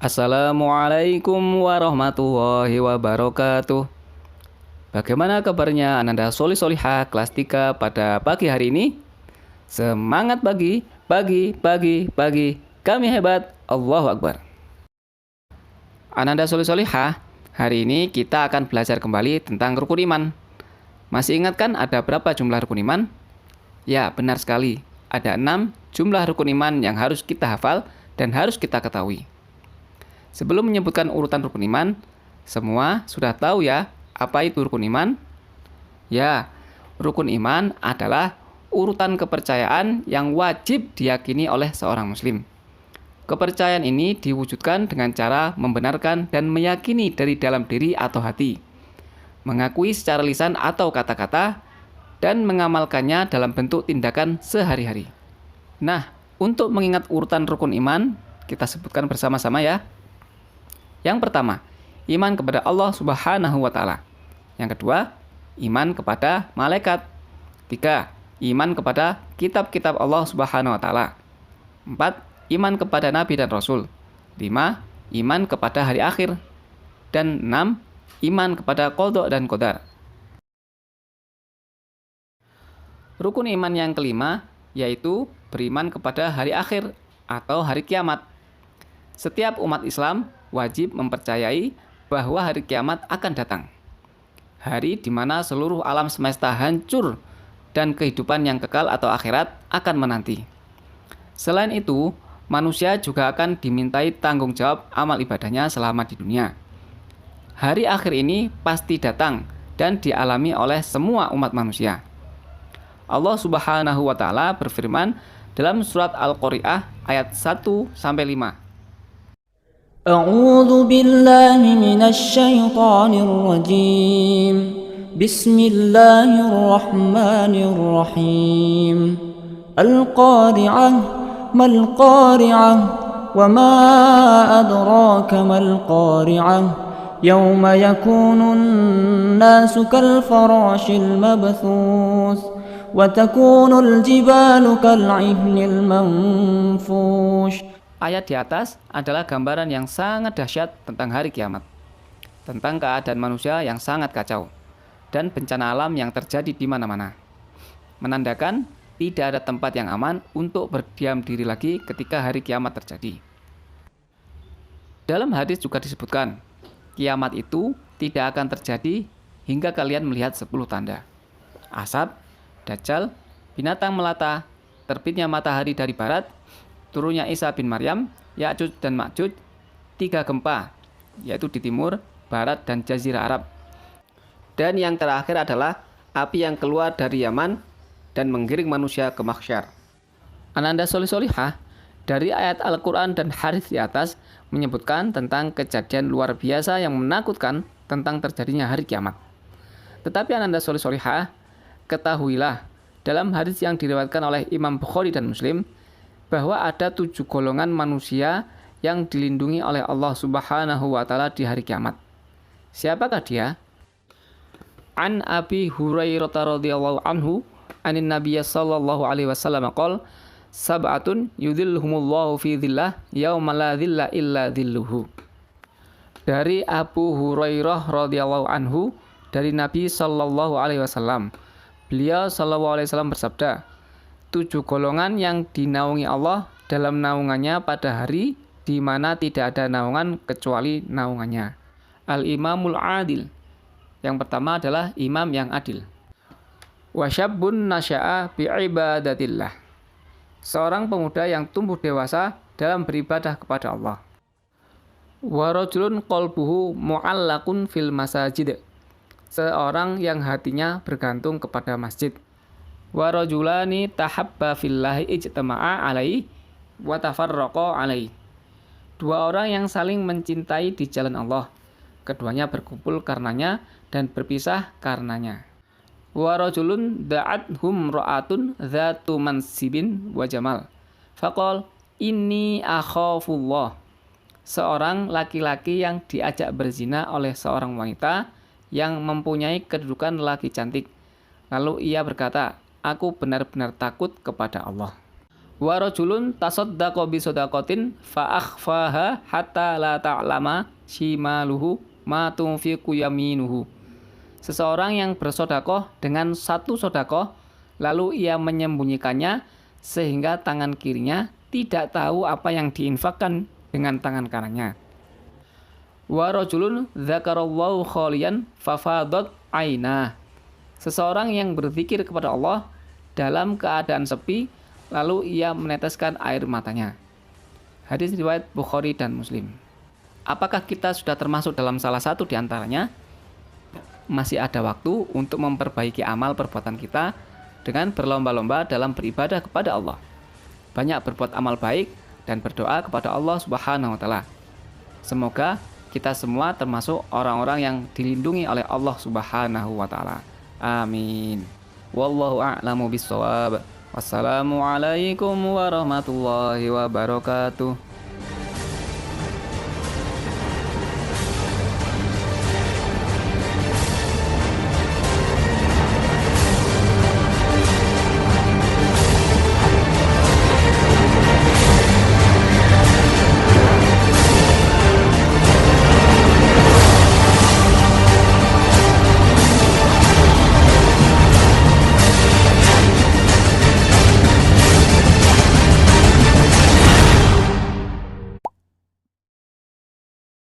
Assalamualaikum warahmatullahi wabarakatuh. Bagaimana kabarnya Ananda Solihah kelas 3 pada pagi hari ini? Semangat pagi, pagi, pagi, pagi. Kami hebat, Allahu Akbar. Ananda Solihah, hari ini kita akan belajar kembali tentang rukun iman. Masih ingat kan ada berapa jumlah rukun iman? Ya, benar sekali. Ada 6 jumlah rukun iman yang harus kita hafal dan harus kita ketahui. Sebelum menyebutkan urutan rukun iman, semua sudah tahu ya apa itu rukun iman? Ya, rukun iman adalah urutan kepercayaan yang wajib diyakini oleh seorang muslim. Kepercayaan ini diwujudkan dengan cara membenarkan dan meyakini dari dalam diri atau hati, mengakui secara lisan atau kata-kata, dan mengamalkannya dalam bentuk tindakan sehari-hari. Nah, untuk mengingat urutan rukun iman, kita sebutkan bersama-sama ya. Yang pertama, iman kepada Allah Subhanahu wa Ta'ala. Yang kedua, iman kepada malaikat. 3, iman kepada kitab-kitab Allah Subhanahu wa Ta'ala. 4, iman kepada nabi dan rasul. 5, iman kepada hari akhir. Dan 6, iman kepada qadha dan qadar. Rukun iman yang kelima yaitu beriman kepada hari akhir atau hari kiamat. Setiap umat Islam wajib mempercayai bahwa hari kiamat akan datang. Hari di mana seluruh alam semesta hancur dan kehidupan yang kekal atau akhirat akan menanti. Selain itu, manusia juga akan dimintai tanggung jawab amal ibadahnya selama di dunia. Hari akhir ini pasti datang dan dialami oleh semua umat manusia. Allah Subhanahu wa Ta'ala berfirman dalam surat Al-Qari'ah ayat 1-5. أعوذ بالله من الشيطان الرجيم بسم الله الرحمن الرحيم القارعة ما القارعة وما أدراك ما القارعة يوم يكون الناس كالفراش المبثوث وتكون الجبال كالعهن المنفوش. Ayat di atas adalah gambaran yang sangat dahsyat tentang hari kiamat, tentang keadaan manusia yang sangat kacau, dan bencana alam yang terjadi di mana-mana. Menandakan tidak ada tempat yang aman untuk berdiam diri lagi ketika hari kiamat terjadi. Dalam hadis juga disebutkan, kiamat itu tidak akan terjadi hingga kalian melihat 10 tanda. Asap, Dajjal, binatang melata, terbitnya matahari dari barat, turunnya Isa bin Maryam, Ya'juj dan Ma'juj, 3 gempa, yaitu di timur, barat, dan jazirah Arab. Dan yang terakhir adalah api yang keluar dari Yaman dan menggiring manusia ke mahsyar. Ananda Solihah, dari ayat Al-Quran dan hadis di atas menyebutkan tentang kejadian luar biasa yang menakutkan tentang terjadinya hari kiamat. Tetapi Ananda Solihah, ketahuilah dalam hadis yang diriwayatkan oleh Imam Bukhari dan Muslim, bahwa ada 7 golongan manusia yang dilindungi oleh Allah Subhanahu wa Ta'ala di hari kiamat. Siapakah dia? An Abi Hurairah radhiyallahu anhu, anin Nabiy sallallahu alaihi wasallam qol, sab'atun yudhilluhumullahu fi dhillah yauma la dhilla illa dhilluhu. Dari Abu Hurairah radhiyallahu anhu, dari Nabi sallallahu alaihi wasallam. Beliau sallallahu alaihi wasallam bersabda, 7 golongan yang dinaungi Allah dalam naungannya pada hari di mana tidak ada naungan kecuali naungannya. Al-Imamul Adil. Yang pertama adalah imam yang adil. Wasyabbun nasya'a bi'ibadatillah. Seorang pemuda yang tumbuh dewasa dalam beribadah kepada Allah. Warajulun qalbuhu mu'allaqun fil masajid. Seorang yang hatinya bergantung kepada masjid. Wa rajulani tahabba fillahi ijtama'a alaihi wa tafarraqa alaihi. 2 orang yang saling mencintai di jalan Allah, keduanya berkumpul karenanya dan berpisah karenanya. Wa rajulun da'athum ra'atun dzatu mansibin wa jamal faqal inni akhafullah. Seorang laki-laki yang diajak berzina oleh seorang wanita yang mempunyai kedudukan lelaki cantik, lalu ia berkata, aku benar-benar takut kepada Allah. Wa rajulun tasaddaqa bi shadaqatin fa akhfaha hatta la ta'lama shimaluhu ma tunfiqu yaminuhu. Seseorang yang bersedekah dengan satu sedekah lalu ia menyembunyikannya sehingga tangan kirinya tidak tahu apa yang diinfakkan dengan tangan kanannya. Wa rajulun dzakarallahu khaliyan fafadat ainah. Seseorang yang berzikir kepada Allah dalam keadaan sepi lalu ia meneteskan air matanya. Hadis riwayat Bukhari dan Muslim. Apakah kita sudah termasuk dalam salah satu di antaranya? Masih ada waktu untuk memperbaiki amal perbuatan kita dengan berlomba-lomba dalam beribadah kepada Allah. Banyak berbuat amal baik dan berdoa kepada Allah Subhanahu wa taala. Semoga kita semua termasuk orang-orang yang dilindungi oleh Allah Subhanahu wa taala. Amin. Wallahu a'lamu bissawab. Wassalamualaikum warahmatullahi wabarakatuh.